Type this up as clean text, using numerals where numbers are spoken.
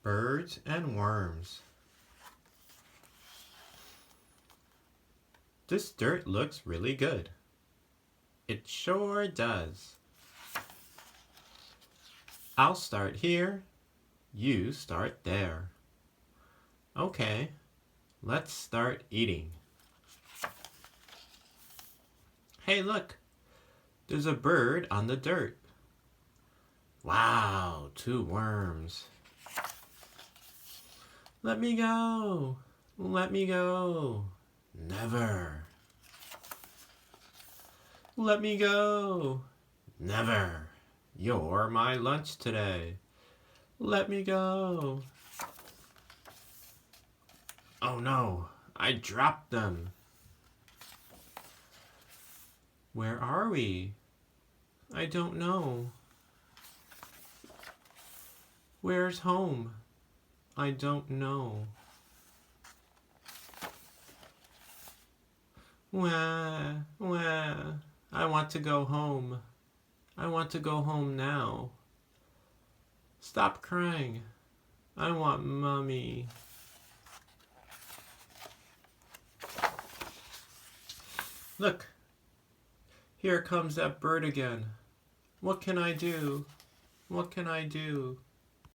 Birds and worms. This dirt looks really good. It sure does. I'll start here. You start there. Okay, let's start eating. Hey, look. There's a bird on the dirt. Wow, 2 worms. Let me go. Let me go. Never. Let me go. Never. You're my lunch today. Let me go. Oh no, I dropped them. Where are we? I don't know. Where's home? I don't know. Wah, wah. I want to go home. I want to go home now. Stop crying. I want Mommy. Look. Here comes that bird again. What can I do? What can I do?